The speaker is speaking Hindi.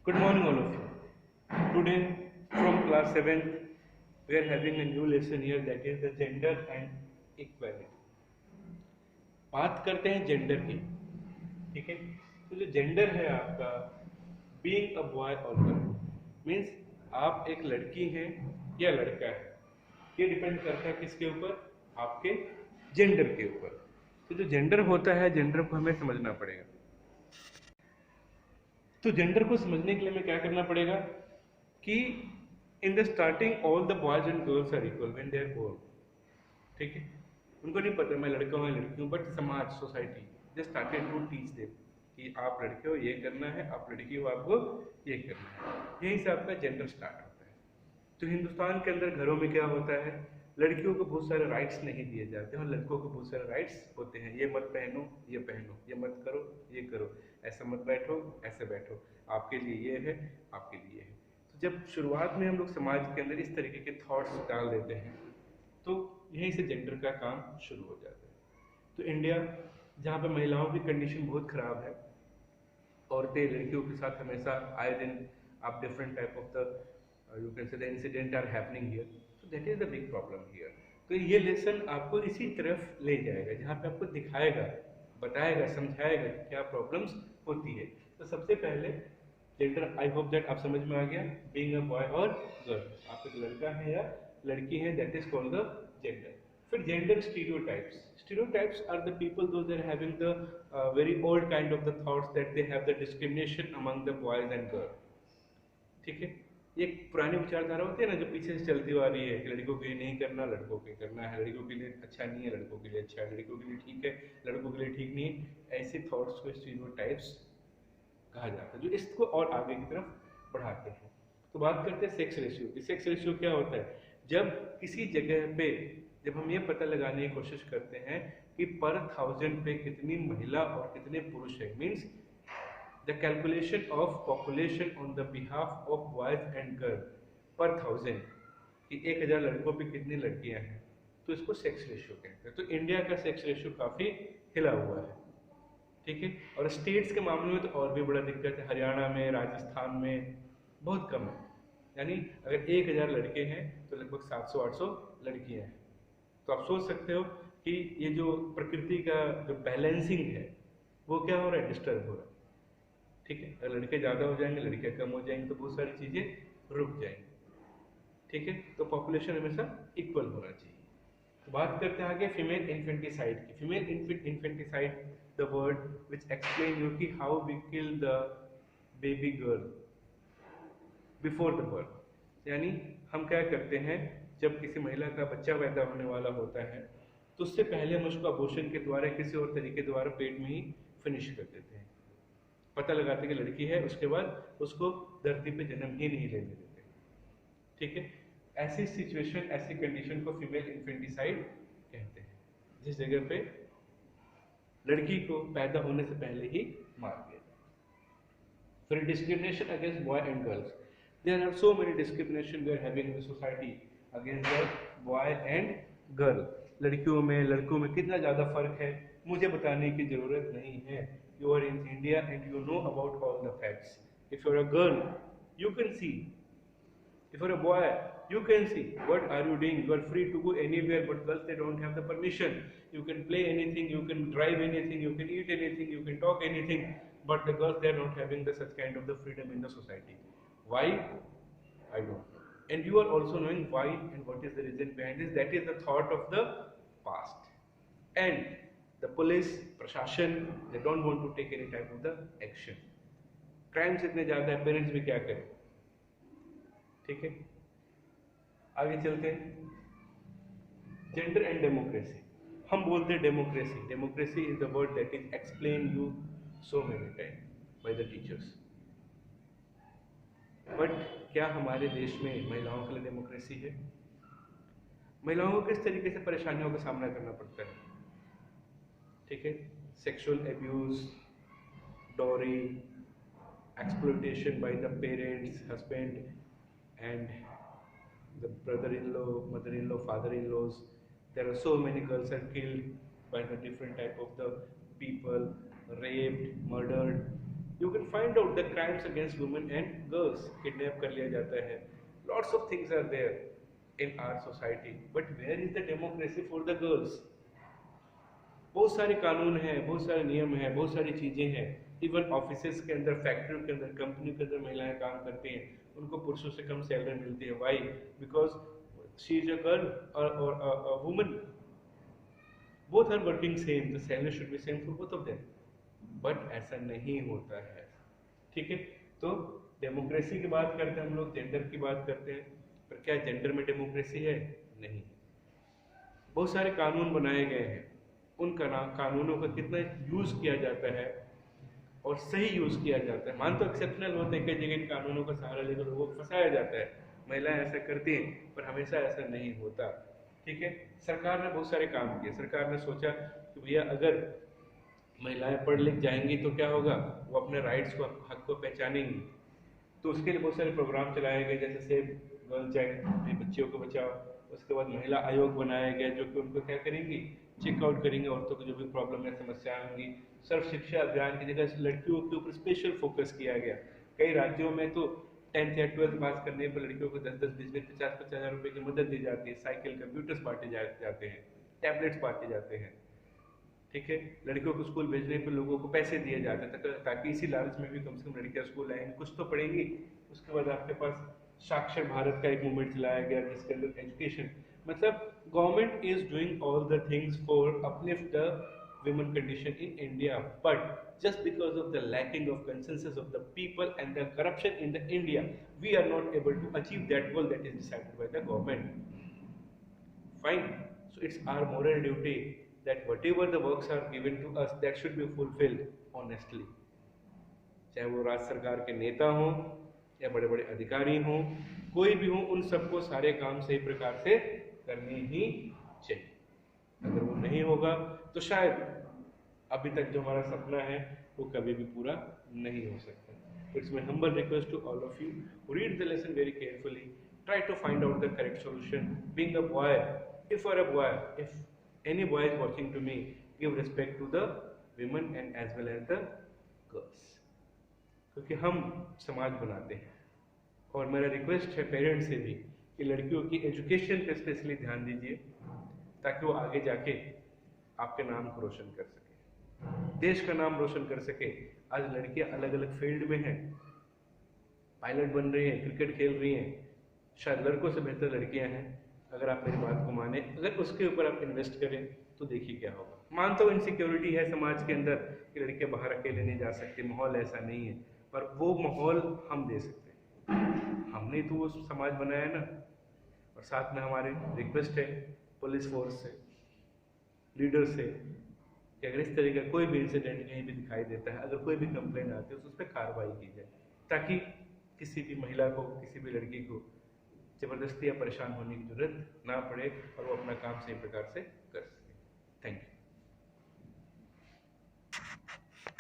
Good morning, all of you. Today, from class 7th, we are having a new lesson here, that is the gender and equality. बात करते हैं जेंडर की, ठीक है। तो जो जेंडर है आपका, बीइंग अ बॉय और गर्ल, मीन्स आप एक लड़की हैं या लड़का है, ये डिपेंड करता है किसके ऊपर, आपके जेंडर के ऊपर। तो जो जेंडर होता है, जेंडर को हमें समझना पड़ेगा। तो जेंडर को समझने के लिए हमें क्या करना पड़ेगा कि in the starting all the boys and girls are equal when they are born, ठीक है। उनको नहीं पता मैं लड़का हूँ या लड़की हूँ, बट समाज, society they started to teach them कि आप लड़के हो ये करना है, आप लड़की हो आपको ये करना है। यहीं से आपका जेंडर स्टार्ट होता है। तो हिंदुस्तान के अंदर घरों में क्या होता है, लड़कियों को बहुत सारे राइट्स नहीं दिए जाते और लड़कों को बहुत सारे राइट्स होते हैं। ये मत पहनो, ये मत करो, ये करो, ऐसा मत बैठो, ऐसे बैठो, आपके लिए ये है, आपके लिए है। तो जब शुरुआत में हम लोग समाज के अंदर इस तरीके के थॉट्स डाल देते हैं, तो यहीं से जेंडर का काम शुरू हो जाता है। तो इंडिया, जहाँ पे महिलाओं की कंडीशन बहुत ख़राब है, औरतें लड़कियों के साथ हमेशा आए दिन आप different type of the you can say the incident are happening here, तो that is the big problem here. तो ये लेसन आपको इसी तरफ ले जाएगा, जहाँ पे आपको दिखाएगा, बताएगा, समझाएगा कि क्या प्रॉब्लम्स होती है। तो सबसे पहले जेंडर, आई होप दैट आप समझ में आ गया, बीइंग अ बॉय और गर्ल, आप एक लड़का है या लड़की है, that is called the gender. फिर gender stereotypes, stereotypes are the people those are having the very old kind of the thoughts that they have the discrimination among the boys and girl, ठीक है। ये एक पुरानी विचारधारा होती है ना, जो पीछे से चलती हुई आ रही है कि लड़कों के लिए नहीं करना, लड़कों के लिए करना है, लड़कों के लिए अच्छा नहीं है, लड़कों के लिए अच्छा है, लड़कों के लिए ठीक है, लड़कों के लिए ठीक नहीं है। ऐसे थॉट्स को स्टीरियोटाइप्स कहा जाता है, जो इसको और आगे की तरफ बढ़ाते हैं। तो बात करते हैं सेक्स रेशियो की। सेक्स रेशियो क्या होता है, जब किसी जगह पे जब हम ये पता लगाने की कोशिश करते हैं कि पर थाउजेंड पे कितनी महिला और कितने पुरुष है, means the calculation of population on the behalf of boys and girl पर थाउजेंड, कि 1000 लड़कों पे कितनी लड़कियां हैं, तो इसको सेक्स रेशियो कहते हैं। तो इंडिया का सेक्स रेशियो काफी हिला हुआ है, ठीक है। और स्टेट्स के मामले में तो और भी बड़ा दिक्कत है, हरियाणा में, राजस्थान में बहुत कम है। यानी अगर 1000 लड़के हैं तो लगभग 700-800 लड़कियां हैं। तो आप सोच सकते हो कि ये जो प्रकृति का जो बैलेंसिंग है वो क्या हो रहा है, डिस्टर्ब हो रहा है, ठीक है। अगर लड़के ज़्यादा हो जाएंगे, लड़कियां कम हो जाएंगी, तो बहुत सारी चीज़ें रुक जाएंगी, ठीक है। तो पॉपुलेशन हमेशा इक्वल होना चाहिए। तो बात करते हैं आगे फीमेल इन्फेंटिसाइड की। Female infanticide, the word which explain you कि how we kill the baby girl before the birth. यानी हम क्या करते हैं, जब किसी महिला का बच्चा पैदा होने वाला होता है तो उससे पहले हम उसको अबॉर्शन के द्वारा, किसी और तरीके द्वारा पेट में ही फिनिश कर देते हैं, पता लगाते कि लड़की है, उसके बाद उसको धरती पे जन्म ही नहीं लेने देते, ठीक है। ऐसी सिचुएशन, ऐसी कंडीशन को फीमेल इन्फेंटिसाइड कहते हैं, जिस जगह पे लड़की को पैदा होने से पहले ही मार दिया जाए। फिर discrimination against boy and girls, there are so many discrimination we are having in the society against the boy and girl. लड़कियों में लड़कों में कितना ज़्यादा फर्क है, मुझे बताने की ज़रूरत नहीं है। You are in India and you know about all the facts. If you are a girl, you can see, if you're a boy, you can see what are you doing. You are free to go anywhere, but girls, they don't have the permission. You can play anything, you can drive anything, you can eat anything, you can talk anything, but the girls, they are not having the such kind of the freedom in the society. Why? I don't know. And you are also knowing why and what is the reason behind this. That is the thought of the past. And the police, प्रशासन, they don't want to take any type of the action. Crimes इतने ज़्यादा है, पेरेंट्स भी क्या करें, ठीक है। आगे चलते हैं, जेंडर एंड डेमोक्रेसी। हम बोलते हैं democracy, democracy is the word that is explain you so many time by the teachers, but क्या हमारे देश में महिलाओं के लिए डेमोक्रेसी है? महिलाओं को किस तरीके से परेशानियों का सामना करना पड़ता है, ठीक है। Sexual abuse, dowry, exploitation by the parents, husband and the brother-in-law, mother-in-law, father-in-laws. There are so many girls are killed by the different type of the people, raped, murdered, You can find out the crimes against women and girls. Kidnap कर लिया जाता है. Lots of things are there in our society. But where is the democracy for the girls? बहुत सारे कानून हैं, बहुत सारे नियम हैं, बहुत सारी चीज़ें हैं. इवन ऑफिसेस के अंदर, फैक्ट्रियों के अंदर, कंपनी के अंदर महिलाएं काम करती हैं, उनको पुरुषों से कम सैलरी मिलती है. Why? Because she is a girl और woman. Both are working same, the salary should be same for both of them. But ऐसा नहीं होता है. ठीक है, तो डेमोक्रेसी की बात करते हैं हम लोग, जेंडर की बात करते हैं, पर क्या जेंडर में डेमोक्रेसी है? नहीं. बहुत सारे कानून बनाए गए हैं, उन कानूनों का कितना यूज़ किया जाता है और सही यूज़ किया जाता है. मान तो एक्सेप्शनल होते हैं, कई जगह इन कानूनों का सहारा लेकर लोगों को फंसाया जाता है, महिलाएं ऐसा करती हैं, पर हमेशा ऐसा नहीं होता. ठीक है, सरकार ने बहुत सारे काम किए. सरकार ने सोचा कि भैया अगर महिलाएं पढ़ लिख जाएंगी तो क्या होगा, वो अपने राइट्स को, हक को पहचानेंगी. तो उसके लिए बहुत सारे प्रोग्राम चलाए गए, जैसे सेव गर्ल चाइल्ड, बच्चियों को बचाओ. उसके बाद महिला आयोग बनाया गया, जो कि उनको क्या करेंगी, चेकआउट करेंगे औरतों को जो भी प्रॉब्लम या समस्याएं होंगी. सर्व शिक्षा अभियान की जगह लड़कियों के ऊपर स्पेशल फोकस किया गया. कई राज्यों में तो 10th या 12th पास करने पर लड़कियों को 10-10, 20-20, 50-50 हज़ार रुपये की मदद दी जाती है. साइकिल, कंप्यूटर्स बांटे जाते हैं, टैबलेट्स बांटे जाते हैं. ठीक है, लड़कियों को स्कूल भेजने पर लोगों को पैसे दिए जाते हैं, ताकि इसी लालच में भी कम से कम लड़कियां स्कूल आएंगी, कुछ तो पढ़ेंगी. उसके बाद आपके पास साक्षर भारत का एक मूवमेंट चलाया गया, जिसके अंदर एजुकेशन, मतलब government is doing all the things for uplift the women condition in India, but just because of the lacking of consensus of the people and the corruption in the India, we are not able to achieve that goal that is decided by the government. Fine, so it's our moral duty that whatever the works are given to us, that should be fulfilled honestly. चाहे वो राज्य सरकार के नेता हों या बड़े बड़े अधिकारी हों, कोई भी हो, उन सबको सारे काम सही प्रकार से करनी ही चाहिए. अगर वो नहीं होगा तो शायद अभी तक जो हमारा सपना है वो कभी भी पूरा नहीं हो सकता. It's my humble request to all of you, read the lesson very carefully, try to find out the correct solution. Being a boy, if are a boy, if any boy is watching to me, give respect to the women and as well as the girls, क्योंकि हम समाज बनाते हैं. और मेरा रिक्वेस्ट है पेरेंट्स से भी कि लड़कियों की एजुकेशन पे स्पेशली ध्यान दीजिए, ताकि वो आगे जाके आपके नाम को रोशन कर सके, देश का नाम रोशन कर सके. आज लड़कियां अलग अलग फील्ड में हैं, पायलट बन रही हैं, क्रिकेट खेल रही हैं, शायद लड़कों से बेहतर लड़कियां हैं. अगर आप मेरी बात को माने, अगर उसके ऊपर आप इन्वेस्ट करें तो देखिए क्या होगा. मानता हूँ इनसिक्योरिटी है समाज के अंदर कि लड़कियां बाहर अकेले नहीं जा सकती, माहौल ऐसा नहीं है, पर वो माहौल हम दे सकते हैं. हमने तो वो समाज बनाया ना. और साथ में हमारी रिक्वेस्ट है पुलिस फोर्स से, लीडर से, कि अगर इस तरह का कोई भी इंसिडेंट कहीं भी दिखाई देता है, अगर कोई भी कंप्लेंट आती है तो उस पर कार्रवाई की जाए, ताकि किसी भी महिला को, किसी भी लड़की को जबरदस्ती या परेशान होने की जरूरत ना पड़े और वो अपना काम सही प्रकार से कर